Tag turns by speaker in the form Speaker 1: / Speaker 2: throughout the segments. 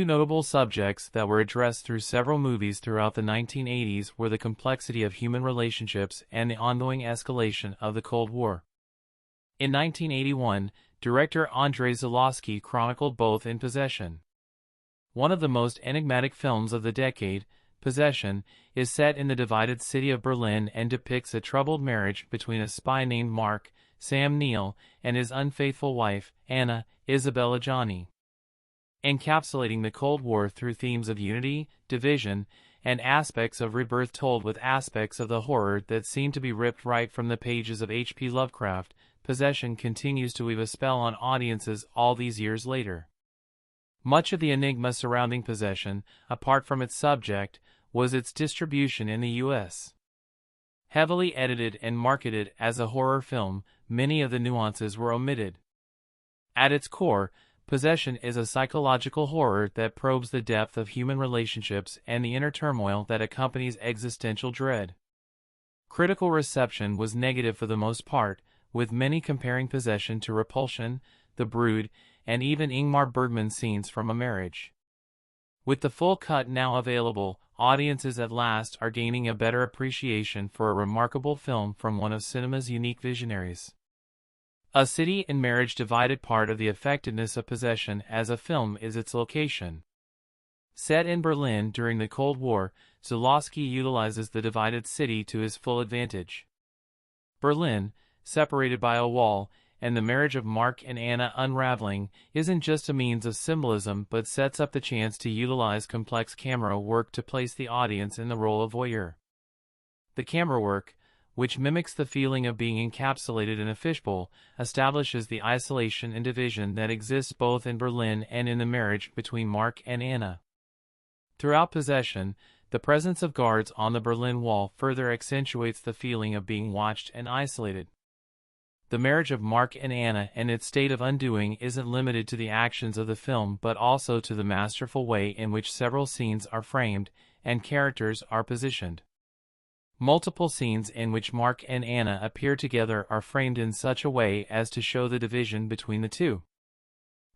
Speaker 1: Two notable subjects that were addressed through several movies throughout the 1980s were the complexity of human relationships and the ongoing escalation of the Cold War. In 1981, director Andrei Zulawski chronicled both in Possession. One of the most enigmatic films of the decade, Possession, is set in the divided city of Berlin and depicts a troubled marriage between a spy named Mark, Sam Neill, and his unfaithful wife, Anna, Isabelle Adjani. Encapsulating the Cold War through themes of unity, division, and aspects of rebirth told with aspects of the horror that seem to be ripped right from the pages of H.P. Lovecraft, Possession continues to weave a spell on audiences all these years later. Much of the enigma surrounding Possession, apart from its subject, was its distribution in the U.S. Heavily edited and marketed as a horror film, many of the nuances were omitted. At its core, Possession is a psychological horror that probes the depth of human relationships and the inner turmoil that accompanies existential dread. Critical reception was negative for the most part, with many comparing Possession to Repulsion, The Brood, and even Ingmar Bergman's Scenes from a Marriage. With the full cut now available, audiences at last are gaining a better appreciation for a remarkable film from one of cinema's unique visionaries. A City and Marriage divided. Part of the effectiveness of Possession as a film is its location. Set in Berlin during the Cold War, Zulawski utilizes the divided city to his full advantage. Berlin, separated by a wall, and the marriage of Mark and Anna unraveling, isn't just a means of symbolism but sets up the chance to utilize complex camera work to place the audience in the role of voyeur. The camera work, which mimics the feeling of being encapsulated in a fishbowl, establishes the isolation and division that exists both in Berlin and in the marriage between Mark and Anna. Throughout Possession, the presence of guards on the Berlin Wall further accentuates the feeling of being watched and isolated. The marriage of Mark and Anna and its state of undoing isn't limited to the actions of the film but also to the masterful way in which several scenes are framed and characters are positioned. Multiple scenes in which Mark and Anna appear together are framed in such a way as to show the division between the two.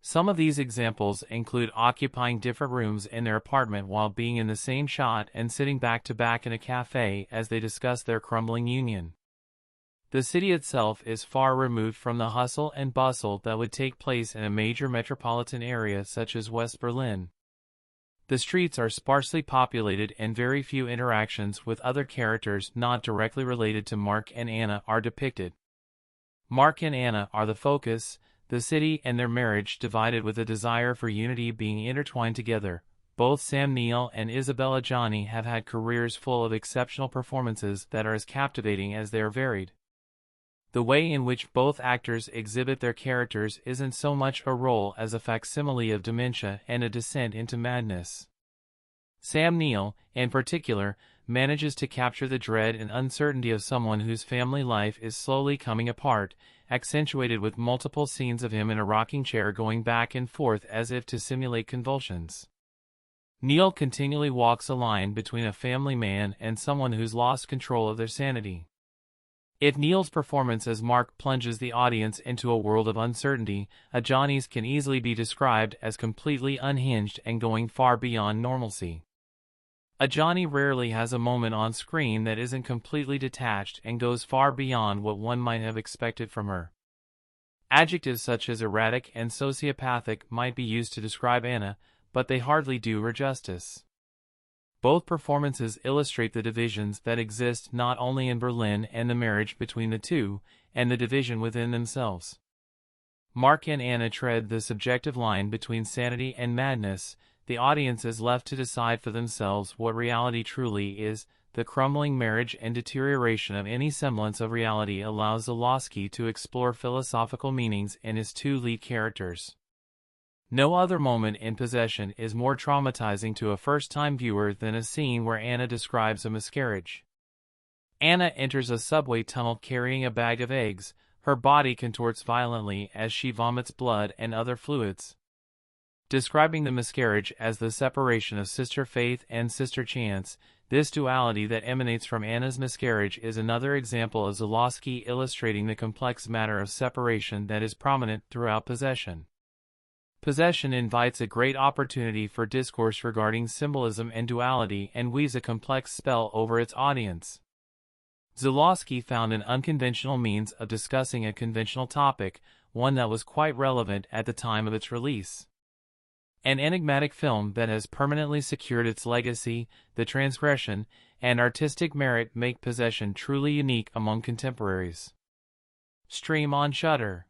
Speaker 1: Some of these examples include occupying different rooms in their apartment while being in the same shot and sitting back to back in a cafe as they discuss their crumbling union. The city itself is far removed from the hustle and bustle that would take place in a major metropolitan area such as West Berlin. The streets are sparsely populated and very few interactions with other characters not directly related to Mark and Anna are depicted. Mark and Anna are the focus, the city and their marriage divided with a desire for unity being intertwined together. Both Sam Neill and Isabelle Adjani have had careers full of exceptional performances that are as captivating as they are varied. The way in which both actors exhibit their characters isn't so much a role as a facsimile of dementia and a descent into madness. Sam Neill, in particular, manages to capture the dread and uncertainty of someone whose family life is slowly coming apart, accentuated with multiple scenes of him in a rocking chair going back and forth as if to simulate convulsions. Neill continually walks a line between a family man and someone who's lost control of their sanity. If Neill's performance as Mark plunges the audience into a world of uncertainty, Adjani's can easily be described as completely unhinged and going far beyond normalcy. Adjani rarely has a moment on screen that isn't completely detached and goes far beyond what one might have expected from her. Adjectives such as erratic and sociopathic might be used to describe Anna, but they hardly do her justice. Both performances illustrate the divisions that exist not only in Berlin and the marriage between the two, and the division within themselves. Mark and Anna tread the subjective line between sanity and madness. The audience is left to decide for themselves what reality truly is. The crumbling marriage and deterioration of any semblance of reality allows Zulawski to explore philosophical meanings in his two lead characters. No other moment in Possession is more traumatizing to a first-time viewer than a scene where Anna describes a miscarriage. Anna enters a subway tunnel carrying a bag of eggs. Her body contorts violently as she vomits blood and other fluids. Describing the miscarriage as the separation of Sister Faith and Sister Chance, this duality that emanates from Anna's miscarriage is another example of Zulawski illustrating the complex matter of separation that is prominent throughout Possession. Possession invites a great opportunity for discourse regarding symbolism and duality and weaves a complex spell over its audience. Zulawski found an unconventional means of discussing a conventional topic, one that was quite relevant at the time of its release. An enigmatic film that has permanently secured its legacy, the transgression, and artistic merit make Possession truly unique among contemporaries. Stream on Shudder.